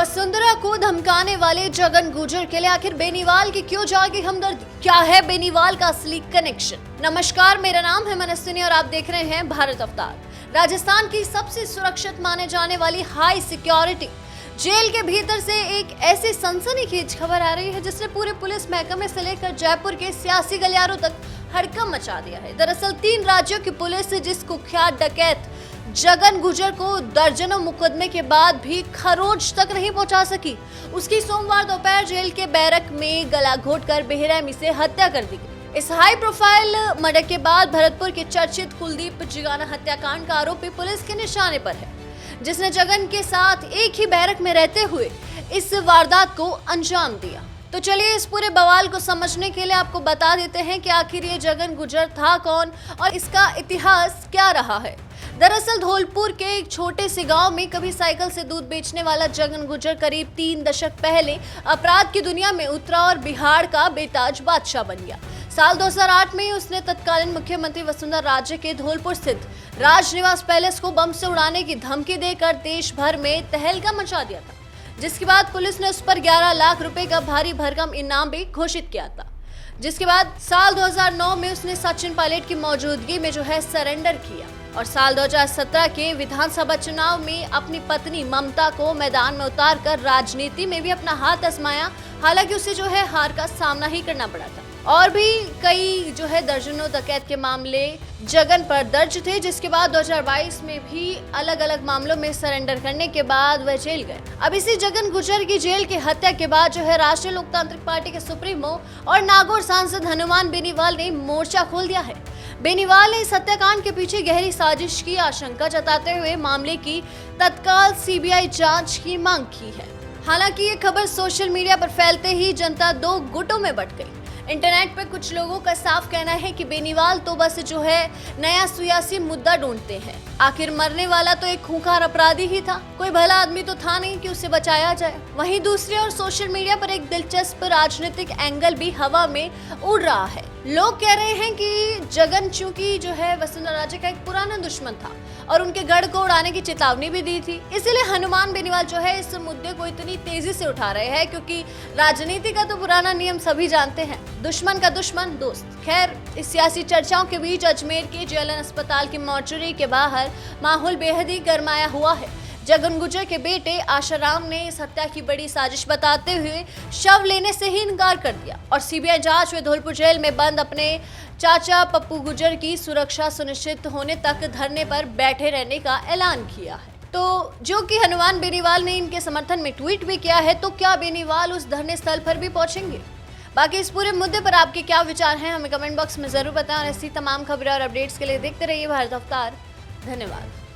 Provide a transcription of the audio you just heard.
वसुंधरा को धमकाने वाले जगन गुर्जर के लिए आखिर बेनीवाल की क्यों जागी हमदर्दी? क्या है बेनीवाल का असली कनेक्शन? नमस्कार, मेरा नाम है मनस्विनी और आप देख रहे हैं भारत अवतार। राजस्थान की सबसे सुरक्षित माने जाने वाली हाई सिक्योरिटी जेल के भीतर से एक ऐसी सनसनीखेज खबर आ रही है जिसने पूरे पुलिस महकमे से लेकर जयपुर के सियासी गलियारों तक हड़कंप मचा दिया है। दरअसल 3 राज्यों की पुलिस जिस कुख्यात डकैत जगन गुर्जर को दर्जनों मुकदमे के बाद भी खरोज तक नहीं पहुंचा सकी, उसकी सोमवार दोपहर जेल के बैरक में गला घोटकर बेरहमी से हत्या कर दी गई। इस हाई प्रोफाइल मर्डर के बाद भरतपुर के चर्चित कुलदीप जिगाना हत्याकांड का आरोपी पुलिस के निशाने पर है, जिसने जगन के साथ एक ही बैरक में रहते हुए इस वारदात को अंजाम दिया। तो चलिए इस पूरे बवाल को समझने के लिए आपको बता देते हैं कि आखिर ये जगन गुर्जर था कौन और इसका इतिहास क्या रहा है। दरअसल धौलपुर के एक छोटे से गांव में कभी साइकिल से दूध बेचने वाला जगन गुर्जर करीब 3 दशक पहले अपराध की दुनिया में उतरा और बिहार का बेताज बादशाह बन गया। साल 2008 में उसने तत्कालीन मुख्यमंत्री वसुंधरा राजे के धौलपुर स्थित राजनिवास पैलेस को बम से उड़ाने की धमकी देकर देश भर में तहलका मचा दिया था, जिसके बाद पुलिस ने उस पर 11 लाख रुपए का भारी भरकम इनाम भी घोषित किया था। जिसके बाद साल 2009 में उसने सचिन पायलट की मौजूदगी में सरेंडर किया और साल 2017 के विधानसभा चुनाव में अपनी पत्नी ममता को मैदान में उतारकर राजनीति में भी अपना हाथ आजमाया। हालांकि उसे हार का सामना ही करना पड़ा था और भी कई दर्जनों डकैत के मामले जगन पर दर्ज थे, जिसके बाद 2022 में भी अलग अलग मामलों में सरेंडर करने के बाद वह जेल गए। अब इसी जगन गुर्जर की जेल की हत्या के बाद राष्ट्रीय लोकतांत्रिक पार्टी के सुप्रीमो और नागौर सांसद हनुमान बेनीवाल ने मोर्चा खोल दिया है। बेनीवाल ने इस हत्याकांड के पीछे गहरी साजिश की आशंका जताते हुए मामले की तत्काल सीबीआई जांच की मांग की है। हालांकि ये खबर सोशल मीडिया पर फैलते ही जनता 2 गुटों में बंट गई। इंटरनेट पर कुछ लोगों का साफ कहना है कि बेनीवाल तो बस नया सियासी मुद्दा ढूंढते हैं। आखिर मरने वाला तो एक खूंखार अपराधी ही था, कोई भला आदमी तो था नहीं कि उसे बचाया जाए। वहीं दूसरी ओर सोशल मीडिया पर एक दिलचस्प राजनीतिक एंगल भी हवा में उड़ रहा है। लोग कह रहे हैं कि जगन चूंकि वसुंधरा राजे का एक पुराना दुश्मन था और उनके गढ़ को उड़ाने की चेतावनी भी दी थी, इसीलिए हनुमान बेनीवाल इस मुद्दे को इतनी तेजी से उठा रहे हैं, क्योंकि राजनीति का तो पुराना नियम सभी जानते हैं, दुश्मन का दुश्मन दोस्त। खैर, इस सियासी चर्चाओं के बीच अजमेर के जेएलएन अस्पताल की मॉर्चरी के बाहर माहौल बेहद ही गरमाया हुआ है। जगन गुर्जर के बेटे आशाराम ने इस हत्या की बड़ी साजिश बताते हुए शव लेने से ही इनकार कर दिया और सीबीआई जांच में धौलपुर जेल में बंद अपने चाचा पप्पू गुर्जर की सुरक्षा सुनिश्चित होने तक धरने पर बैठे रहने का ऐलान किया है। तो जो कि हनुमान बेनीवाल ने इनके समर्थन में ट्वीट भी किया है, तो क्या बेनीवाल उस धरने स्थल पर भी पहुंचेंगे? बाकी इस पूरे मुद्दे पर आपके क्या विचार हैं, हमें कमेंट बॉक्स में जरूर बताएं और ऐसी तमाम खबरें और अपडेट्स के लिए देखते रहिए भारत अवतार। धन्यवाद।